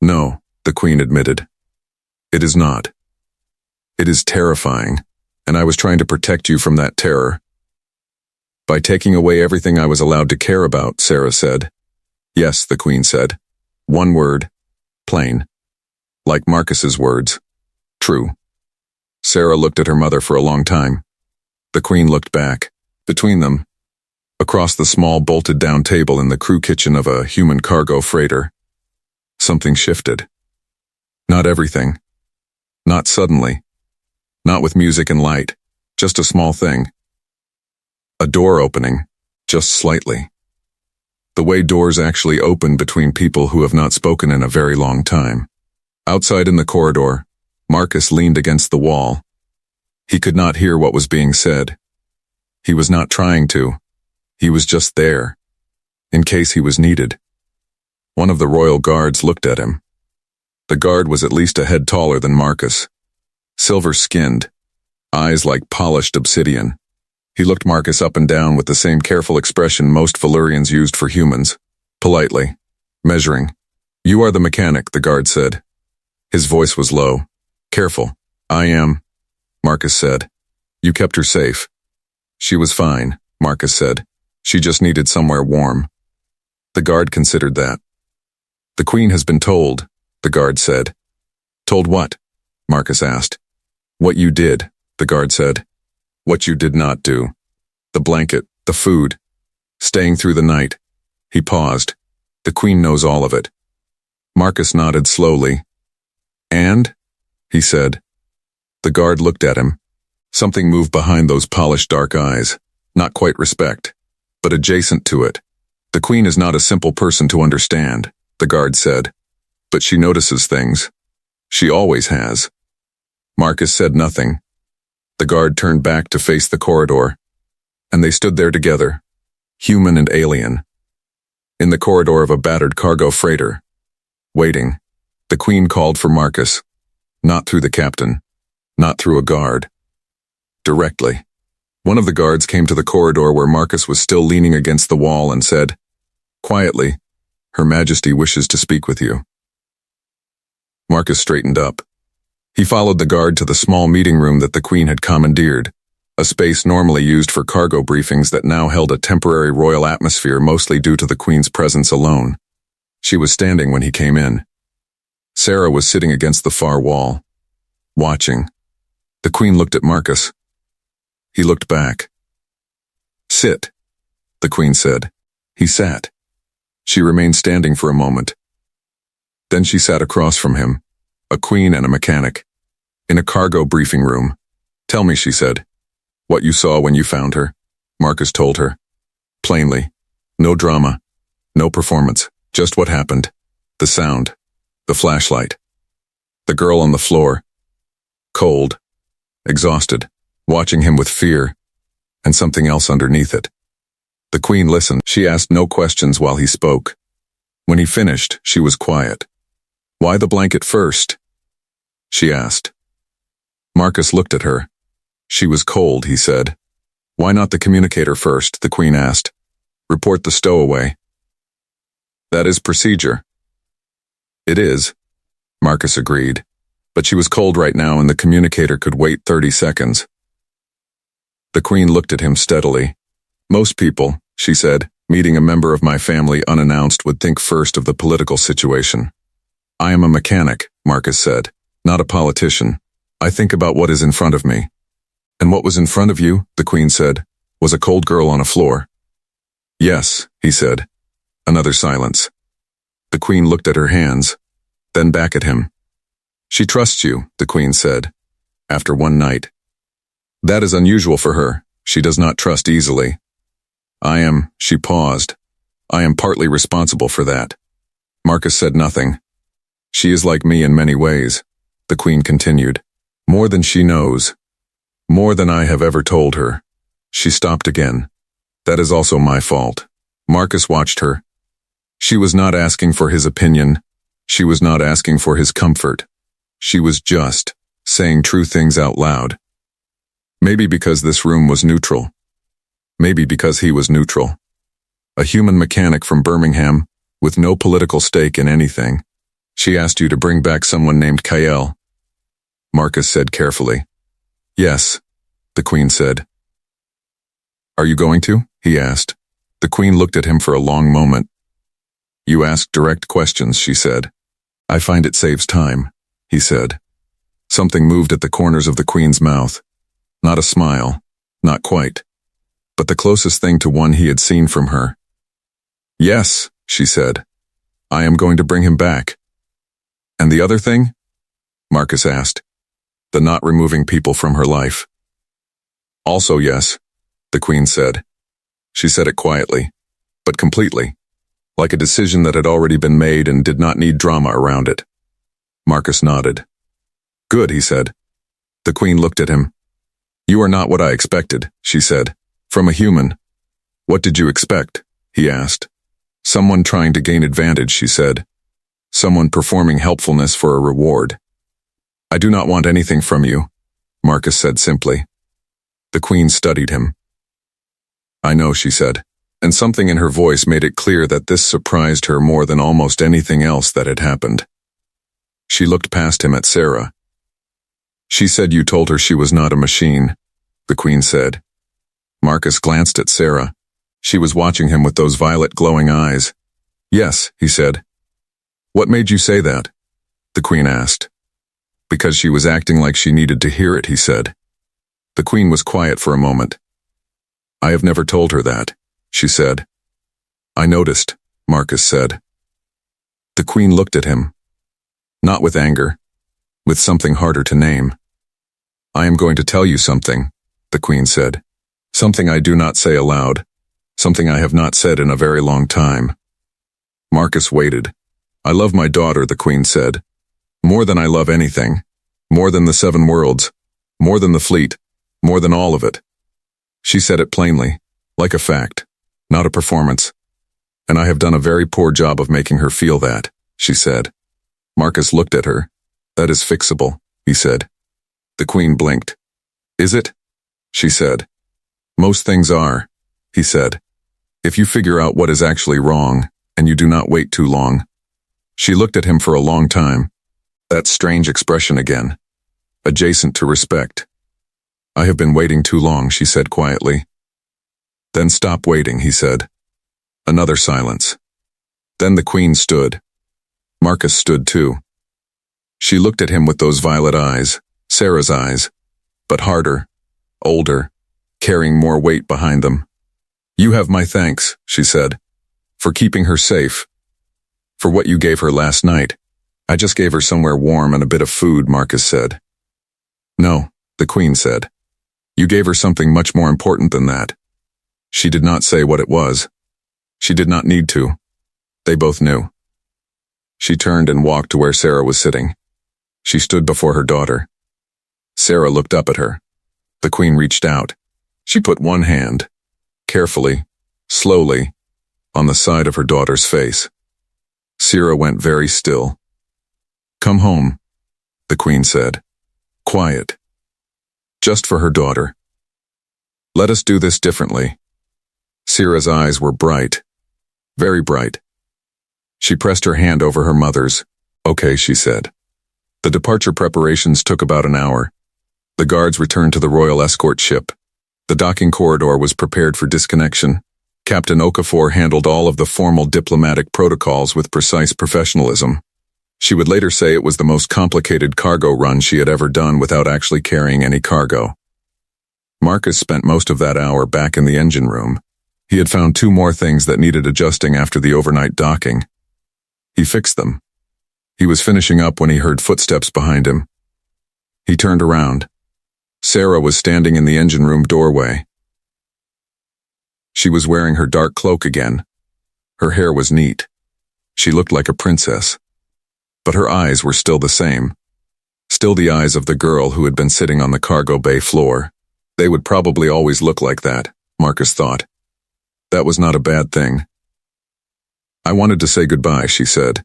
"No," the Queen admitted. "It is not. It is terrifying, and I was trying to protect you from that terror." "By taking away everything I was allowed to care about," Sarah said. "Yes," the Queen said. "One word. Plain. Like Marcus's words. True." Sarah looked at her mother for a long time. The Queen looked back. Between them, across the small bolted-down table in the crew kitchen of a human cargo freighter, something shifted. Not everything. Not suddenly. Not with music and light. Just a small thing. A door opening, just slightly. The way doors actually open between people who have not spoken in a very long time. Outside in the corridor, Marcus leaned against the wall. He could not hear what was being said. He was not trying to. He was just there, in case he was needed. One of the royal guards looked at him. The guard was at least a head taller than Marcus. Silver-skinned, eyes like polished obsidian. He looked Marcus up and down with the same careful expression most Valyrians used for humans, politely, measuring. "You are the mechanic," the guard said. His voice was low. "Careful. I am," Marcus said. "You kept her safe." "She was fine," Marcus said. "She just needed somewhere warm." The guard considered that. "The Queen has been told," the guard said. "Told what?" Marcus asked. "What you did," the guard said. "What you did not do. The blanket, the food, staying through the night." He paused. "The Queen knows all of it." Marcus nodded slowly. And? He said. The guard looked at him. Something moved behind those polished dark eyes. Not quite respect, but adjacent to it. The Queen is not a simple person to understand, the guard said. But she notices things. She always has. Marcus said nothing. The guard turned back to face the corridor, and they stood there together, human and alien. In the corridor of a battered cargo freighter, waiting, the Queen called for Marcus, not through the captain, not through a guard. Directly. One of the guards came to the corridor where Marcus was still leaning against the wall and said, quietly, "Her Majesty wishes to speak with you." Marcus straightened up. He followed the guard to the small meeting room that the Queen had commandeered, a space normally used for cargo briefings that now held a temporary royal atmosphere mostly due to the Queen's presence alone. She was standing when he came in. Sarah was sitting against the far wall, watching. The Queen looked at Marcus. He looked back. "Sit," the Queen said. He sat. She remained standing for a moment. Then she sat across from him, a queen and a mechanic, in a cargo briefing room. "Tell me," she said, "what you saw when you found her," Marcus told her. Plainly. No drama. No performance. Just what happened. The sound. The flashlight. The girl on the floor. Cold. Exhausted. Watching him with fear. And something else underneath it. The Queen listened. She asked no questions while he spoke. When he finished, she was quiet. "Why the blanket first?" she asked. Marcus looked at her. She was cold, he said. "Why not the communicator first?" the Queen asked. "Report the stowaway." "That is procedure." "It is," Marcus agreed. But she was cold right now and the communicator could wait 30 seconds. The Queen looked at him steadily. "Most people," she said, "meeting a member of my family unannounced would think first of the political situation. I am a mechanic," Marcus said, "not a politician. I think about what is in front of me." "And what was in front of you," the Queen said, "was a cold girl on a floor." "Yes," he said. Another silence. The Queen looked at her hands, then back at him. "She trusts you," the Queen said, "after one night. That is unusual for her. She does not trust easily. She paused. "I am partly responsible for that." Marcus said nothing. "She is like me in many ways," the Queen continued. "More than she knows. More than I have ever told her." She stopped again. "That is also my fault." Marcus watched her. She was not asking for his opinion. She was not asking for his comfort. She was just saying true things out loud. Maybe because this room was neutral. Maybe because he was neutral. A human mechanic from Birmingham, with no political stake in anything. "She asked you to bring back someone named Kyle," Marcus said carefully. "Yes," the Queen said. "Are you going to?" he asked. The Queen looked at him for a long moment. "You ask direct questions," she said. "I find it saves time," he said. Something moved at the corners of the Queen's mouth. Not a smile. Not quite. But the closest thing to one he had seen from her. "Yes," she said. "I am going to bring him back." "And the other thing?" Marcus asked. "The not removing people from her life." "Also yes," the Queen said. She said it quietly, but completely, like a decision that had already been made and did not need drama around it. Marcus nodded. "Good," he said. The Queen looked at him. "You are not what I expected," she said. "From a human." "What did you expect?" he asked. "Someone trying to gain advantage," she said. "Someone performing helpfulness for a reward." "I do not want anything from you," Marcus said simply. The Queen studied him. "I know," she said, and something in her voice made it clear that this surprised her more than almost anything else that had happened. She looked past him at Sarah. "She said you told her she was not a machine," the Queen said. Marcus glanced at Sarah. She was watching him with those violet glowing eyes. "Yes," he said. "What made you say that?" the Queen asked. "Because she was acting like she needed to hear it," he said. The Queen was quiet for a moment. "I have never told her that," she said. "I noticed," Marcus said. The Queen looked at him. Not with anger. with something harder to name. I am going to tell you something, the Queen said. Something I do not say aloud. Something I have not said in a very long time. Marcus waited. I love my daughter, the Queen said. More than I love anything. More than the 7 worlds. More than the fleet. More than all of it. She said it plainly, like a fact, not a performance. And I have done a very poor job of making her feel that, she said. Marcus looked at her. That is fixable, he said. The Queen blinked. Is it? She said. Most things are, he said. If you figure out what is actually wrong, and you do not wait too long. She looked at him for a long time. That strange expression again. Adjacent to respect. I have been waiting too long, she said quietly. Then stop waiting, he said. Another silence. Then the Queen stood. Marcus stood too. She looked at him with those violet eyes, Sarah's eyes, but harder, older, carrying more weight behind them. You have my thanks, she said, for keeping her safe. For what you gave her last night. I just gave her somewhere warm and a bit of food, Marcus said. No, the Queen said. You gave her something much more important than that. She did not say what it was. She did not need to. They both knew. She turned and walked to where Sarah was sitting. She stood before her daughter. Sarah looked up at her. The Queen reached out. She put one hand, carefully, slowly, on the side of her daughter's face. Sarah went very still. Come home, the Queen said. Quiet. Just for her daughter. Let us do this differently. Sarah's eyes were bright. Very bright. She pressed her hand over her mother's. Okay, she said. The departure preparations took about an hour. The guards returned to the royal escort ship. The docking corridor was prepared for disconnection. Captain Okafor handled all of the formal diplomatic protocols with precise professionalism. She would later say it was the most complicated cargo run she had ever done without actually carrying any cargo. Marcus spent most of that hour back in the engine room. He had found 2 more things that needed adjusting after the overnight docking. He fixed them. He was finishing up when he heard footsteps behind him. He turned around. Sarah was standing in the engine room doorway. She was wearing her dark cloak again. Her hair was neat. She looked like a princess. But her eyes were still the same. Still the eyes of the girl who had been sitting on the cargo bay floor. They would probably always look like that, Marcus thought. That was not a bad thing. I wanted to say goodbye, she said.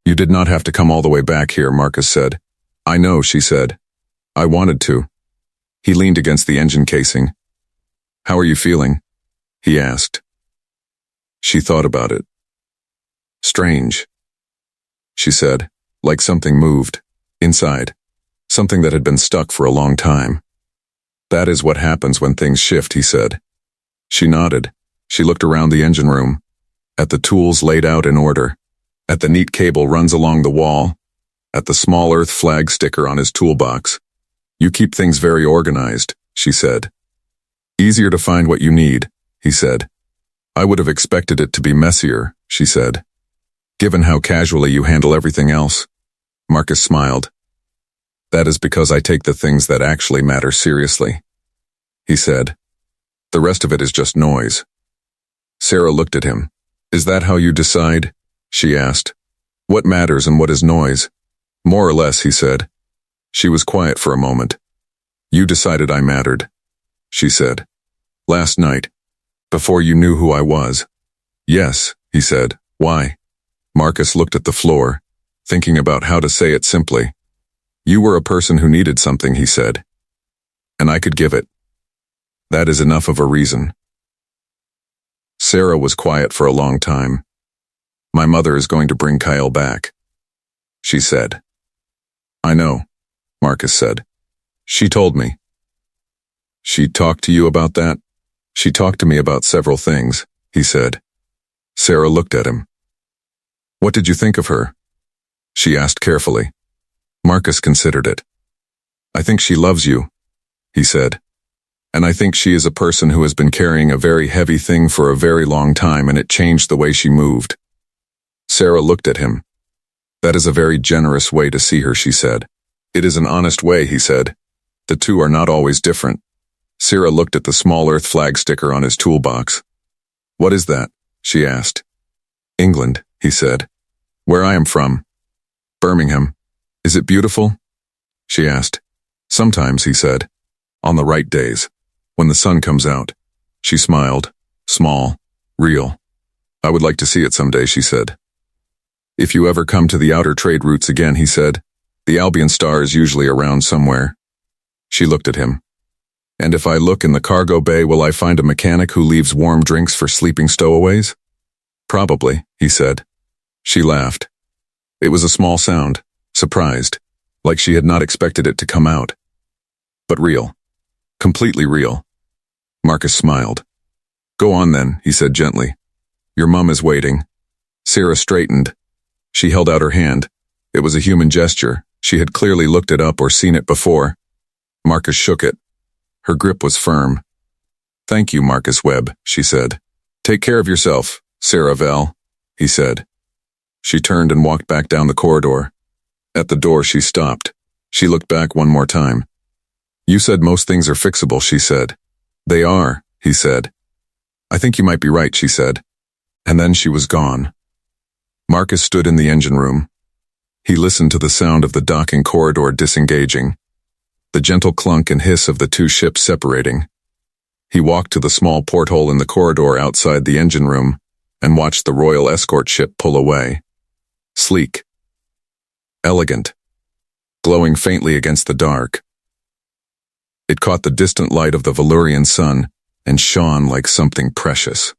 You did not have to come all the way back here, Marcus said. I know, she said. I wanted to. He leaned against the engine casing. How are you feeling? He asked. She thought about it. Strange, she said, like something moved, inside, something that had been stuck for a long time. That is what happens when things shift, he said. She nodded. She looked around the engine room, at the tools laid out in order, at the neat cable runs along the wall, at the small Earth flag sticker on his toolbox. You keep things very organized, she said. Easier to find what you need, he said. I would have expected it to be messier, she said. Given how casually you handle everything else. Marcus smiled. That is because I take the things that actually matter seriously, he said. The rest of it is just noise. Sarah looked at him. Is that how you decide? She asked. What matters and what is noise? More or less, he said. She was quiet for a moment. You decided I mattered, she said. Last night, before you knew who I was. Yes, he said. Why? Marcus looked at the floor, thinking about how to say it simply. You were a person who needed something, he said. And I could give it. That is enough of a reason. Sarah was quiet for a long time. My mother is going to bring Kyle back, she said. I know, Marcus said. She told me. She talked to you about that? She talked to me about several things, he said. Sarah looked at him. What did you think of her? She asked carefully. Marcus considered it. I think she loves you, he said. And I think she is a person who has been carrying a very heavy thing for a very long time, and it changed the way she moved. Sarah looked at him. That is a very generous way to see her, she said. It is an honest way, he said. The two are not always different. Sarah looked at the small Earth flag sticker on his toolbox. What is that? She asked. England, he said. Where I am from. Birmingham. Is it beautiful? She asked. Sometimes, he said. On the right days. When the sun comes out. She smiled. Small. Real. I would like to see it someday, she said. If you ever come to the outer trade routes again, he said, the Albion Star is usually around somewhere. She looked at him. And if I look in the cargo bay, will I find a mechanic who leaves warm drinks for sleeping stowaways? Probably, he said. She laughed. It was a small sound, surprised, like she had not expected it to come out. But real. Completely real. Marcus smiled. Go on then, he said gently. Your mum is waiting. Sarah straightened. She held out her hand. It was a human gesture. She had clearly looked it up or seen it before. Marcus shook it. Her grip was firm. Thank you, Marcus Webb, she said. Take care of yourself, Sarah Vell, he said. She turned and walked back down the corridor. At the door, she stopped. She looked back one more time. You said most things are fixable, she said. They are, he said. I think you might be right, she said. And then she was gone. Marcus stood in the engine room. He listened to the sound of the docking corridor disengaging, the gentle clunk and hiss of the two ships separating. He walked to the small porthole in the corridor outside the engine room and watched the Royal Escort ship pull away. Sleek. Elegant. Glowing faintly against the dark. It caught the distant light of the Valyrian sun and shone like something precious.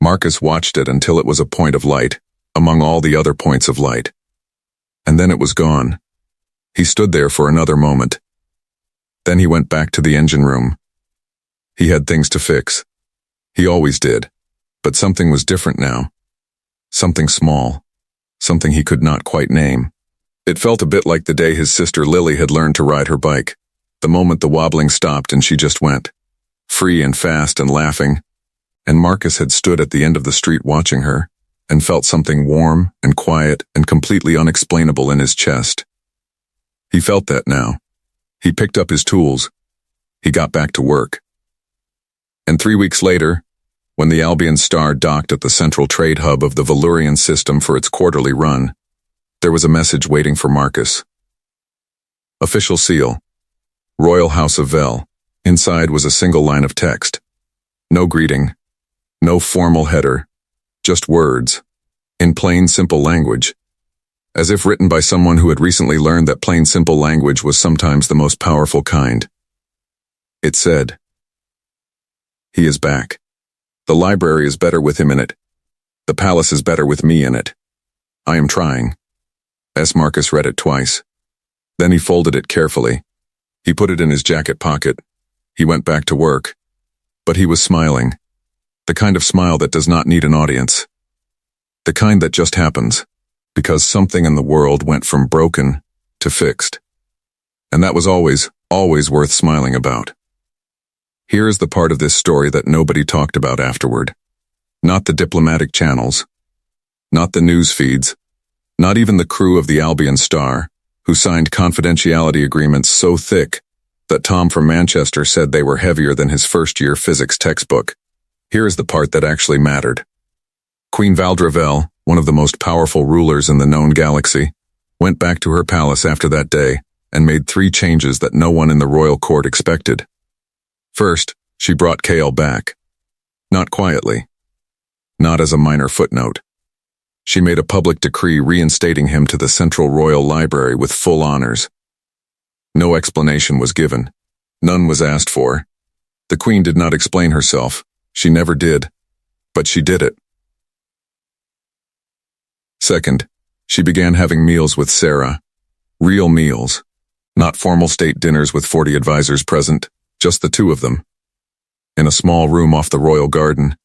Marcus watched it until it was a point of light among all the other points of light. And then it was gone. He stood there for another moment. Then he went back to the engine room. He had things to fix. He always did. But something was different now. Something small. Something he could not quite name. It felt a bit like the day his sister Lily had learned to ride her bike. The moment the wobbling stopped and she just went. Free and fast and laughing. And Marcus had stood at the end of the street watching her, and felt something warm and quiet and completely unexplainable in his chest. He felt that now. He picked up his tools. He got back to work. And 3 weeks later, when the Albion Star docked at the central trade hub of the Valyrian system for its quarterly run, there was a message waiting for Marcus. Official seal. Royal House of Vell. Inside was a single line of text. No greeting. No formal header. Just words. In plain, simple language. As if written by someone who had recently learned that plain, simple language was sometimes the most powerful kind. It said, he is back. The library is better with him in it. The palace is better with me in it. I am trying. Marcus read it twice. Then he folded it carefully. He put it in his jacket pocket. He went back to work. But he was smiling. The kind of smile that does not need an audience. The kind that just happens, because something in the world went from broken to fixed. And that was always worth smiling about. Here is the part of this story that nobody talked about afterward. Not the diplomatic channels. Not the news feeds. Not even the crew of the Albion Star, who signed confidentiality agreements so thick that Tom from Manchester said they were heavier than his first-year physics textbook. Here is the part that actually mattered. Queen Valdra Vell, one of the most powerful rulers in the known galaxy, went back to her palace after that day and made 3 changes that no one in the royal court expected. First, she brought Kale back. Not quietly. Not as a minor footnote. She made a public decree reinstating him to the Central Royal Library with full honors. No explanation was given. None was asked for. The Queen did not explain herself. She never did. But she did it. Second, she began having meals with Sarah. Real meals. Not formal state dinners with 40 advisors present, just the 2 of them. In a small room off the royal garden.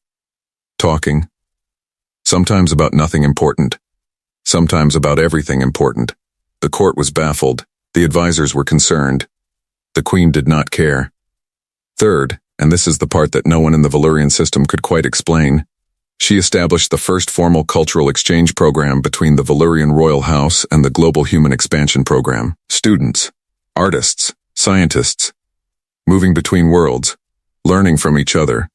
Talking. Sometimes about nothing important. Sometimes about everything important. The court was baffled. The advisors were concerned. The Queen did not care. Third, and this is the part that no one in the Valyrian system could quite explain, she established the first formal cultural exchange program between the Valyrian royal house and the Global Human Expansion Program. Students. artists, scientists, moving between worlds, learning from each other.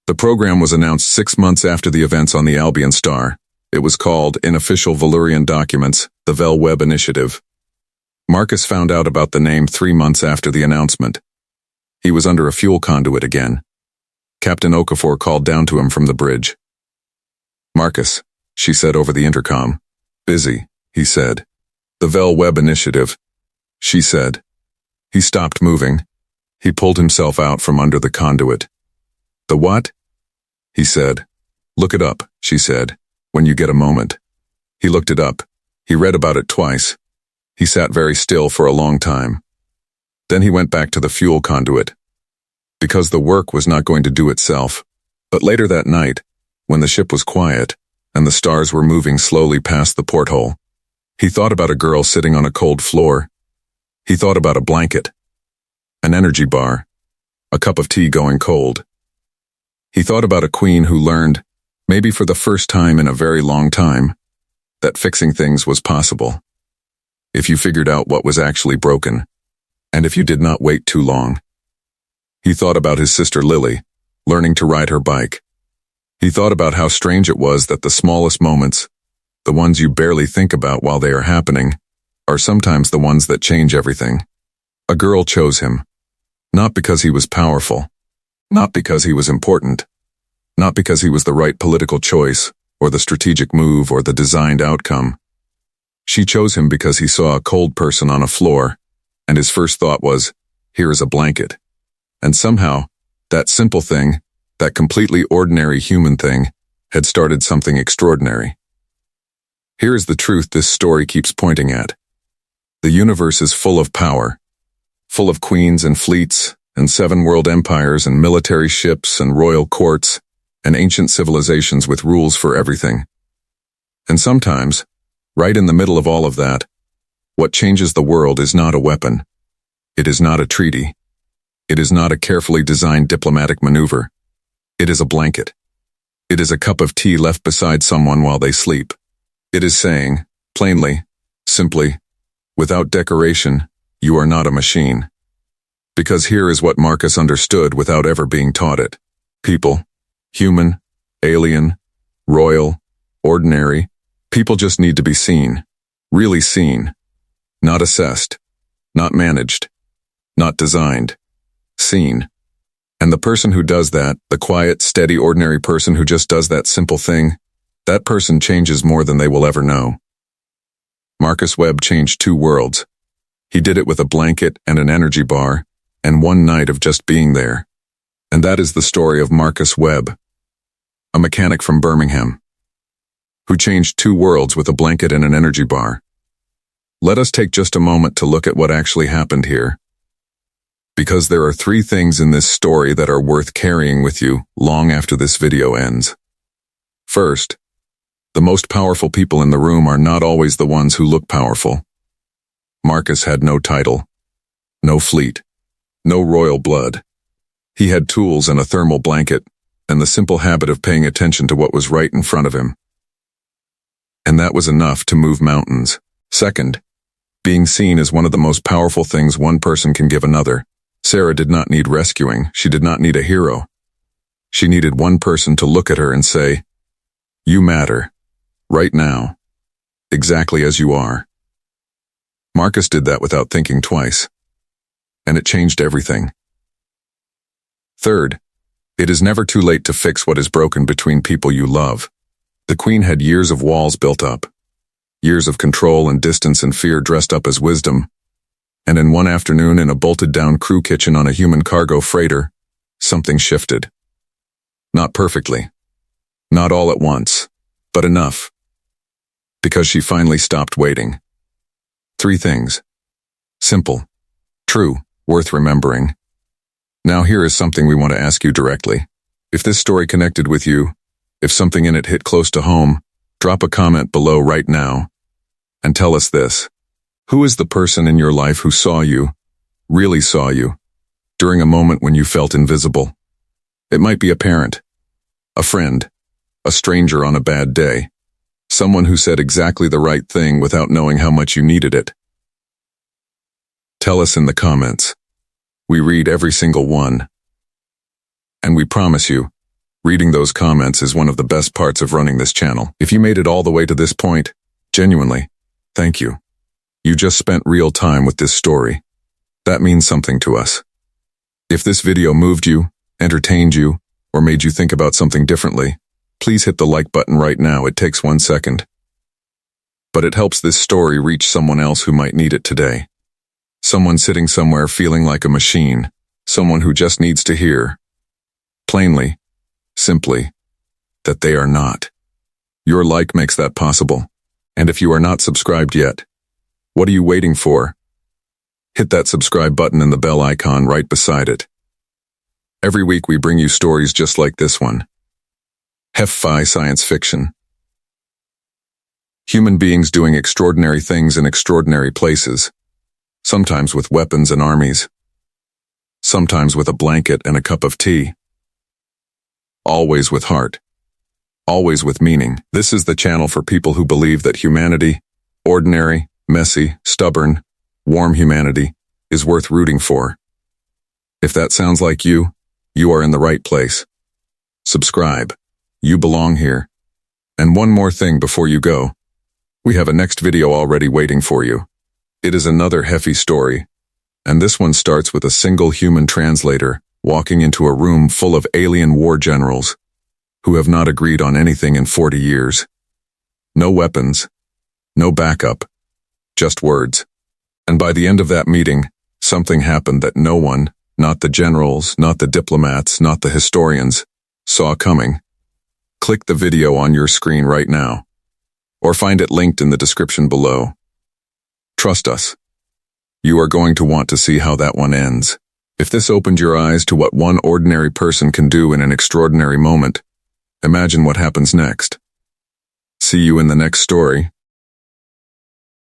The program was announced 6 months after the events on the Albion Star. It was called, in official Valurian documents, the Vel Web Initiative. Marcus found out about the name 3 months after the announcement. He was under a fuel conduit again. Captain Okafor called down to him from the bridge. "Marcus," she said over the intercom. "Busy," he said. "The Vel Web Initiative," she said. He stopped moving. He pulled himself out from under the conduit. "The what?" he said. "Look it up," she said, "when you get a moment." He looked it up. He read about it twice. He sat very still for a long time. Then he went back to the fuel conduit, because the work was not going to do itself. But later that night, when the ship was quiet, and the stars were moving slowly past the porthole, he thought about a girl sitting on a cold floor. He thought about a blanket, an energy bar, a cup of tea going cold. He thought about a queen who learned, maybe for the first time in a very long time, that fixing things was possible. If you figured out what was actually broken, and if you did not wait too long. He thought about his sister Lily, learning to ride her bike. He thought about how strange it was that the smallest moments, the ones you barely think about while they are happening, are sometimes the ones that change everything. A girl chose him, not because he was powerful, not because he was important, not because he was the right political choice, or the strategic move, or the designed outcome. She chose him because he saw a cold person on a floor, and his first thought was, "Here is a blanket." And somehow, that simple thing, that completely ordinary human thing, had started something extraordinary. Here is the truth this story keeps pointing at. The universe is full of power, full of queens and fleets, and 7 world empires and military ships and royal courts, and ancient civilizations with rules for everything. And sometimes, right in the middle of all of that, what changes the world is not a weapon. It is not a treaty. It is not a carefully designed diplomatic maneuver. It is a blanket. It is a cup of tea left beside someone while they sleep. It is saying, plainly, simply, without decoration, you are not a machine. Because here is what Marcus understood without ever being taught it. People, human, alien, royal, ordinary, people just need to be seen, really seen, not assessed, not managed, not designed, seen. And the person who does that, the quiet, steady, ordinary person who just does that simple thing, that person changes more than they will ever know. Marcus Webb changed 2 worlds. He did it with a blanket and an energy bar, and 1 night of just being there. And that is the story of Marcus Webb, a mechanic from Birmingham, who changed 2 worlds with a blanket and an energy bar. Let us take just a moment to look at what actually happened here. Because there are 3 things in this story that are worth carrying with you long after this video ends. First, the most powerful people in the room are not always the ones who look powerful. Marcus had no title, no fleet, no royal blood. He had tools and a thermal blanket, and the simple habit of paying attention to what was right in front of him. And that was enough to move mountains. Second, being seen is one of the most powerful things one person can give another. Sarah did not need rescuing. She did not need a hero. She needed one person to look at her and say, "You matter, right now, exactly as you are." Marcus did that without thinking twice, and it changed everything. Third, it is never too late to fix what is broken between people you love. The Queen had years of walls built up, years of control and distance and fear dressed up as wisdom, and in one afternoon in a bolted-down crew kitchen on a human cargo freighter, something shifted. Not perfectly, not all at once, but enough, because she finally stopped waiting. 3 things. Simple, true, worth remembering. Now here is something we want to ask you directly. If this story connected with you, if something in it hit close to home, drop a comment below right now and tell us this. Who is the person in your life who saw you, really saw you, during a moment when you felt invisible? It might be a parent, a friend, a stranger on a bad day, someone who said exactly the right thing without knowing how much you needed it. Tell us in the comments. We read every single one. And we promise you, reading those comments is one of the best parts of running this channel. If you made it all the way to this point, genuinely, thank you. You just spent real time with this story. That means something to us. If this video moved you, entertained you, or made you think about something differently, please hit the like button right now. It takes 1 second. But it helps this story reach someone else who might need it today. Someone sitting somewhere feeling like a machine. Someone who just needs to hear, plainly, simply, that they are not. Your like makes that possible. And if you are not subscribed yet, what are you waiting for? Hit that subscribe button and the bell icon right beside it. Every week we bring you stories just like this one. Hef-fi science fiction. Human beings doing extraordinary things in extraordinary places, sometimes with weapons and armies, sometimes with a blanket and a cup of tea. Always with heart. Always with meaning. This is the channel for people who believe that humanity, ordinary, messy, stubborn, warm humanity, is worth rooting for. If that sounds like you, you are in the right place. Subscribe. You belong here. And one more thing before you go. We have a next video already waiting for you. It is another Heffy story, and this one starts with a single human translator walking into a room full of alien war generals who have not agreed on anything in 40 years. No weapons, no backup, just words. And by the end of that meeting, something happened that no one, not the generals, not the diplomats, not the historians, saw coming. Click the video on your screen right now, or find it linked in the description below. Trust us. You are going to want to see how that one ends. If this opened your eyes to what one ordinary person can do in an extraordinary moment, imagine what happens next. See you in the next story.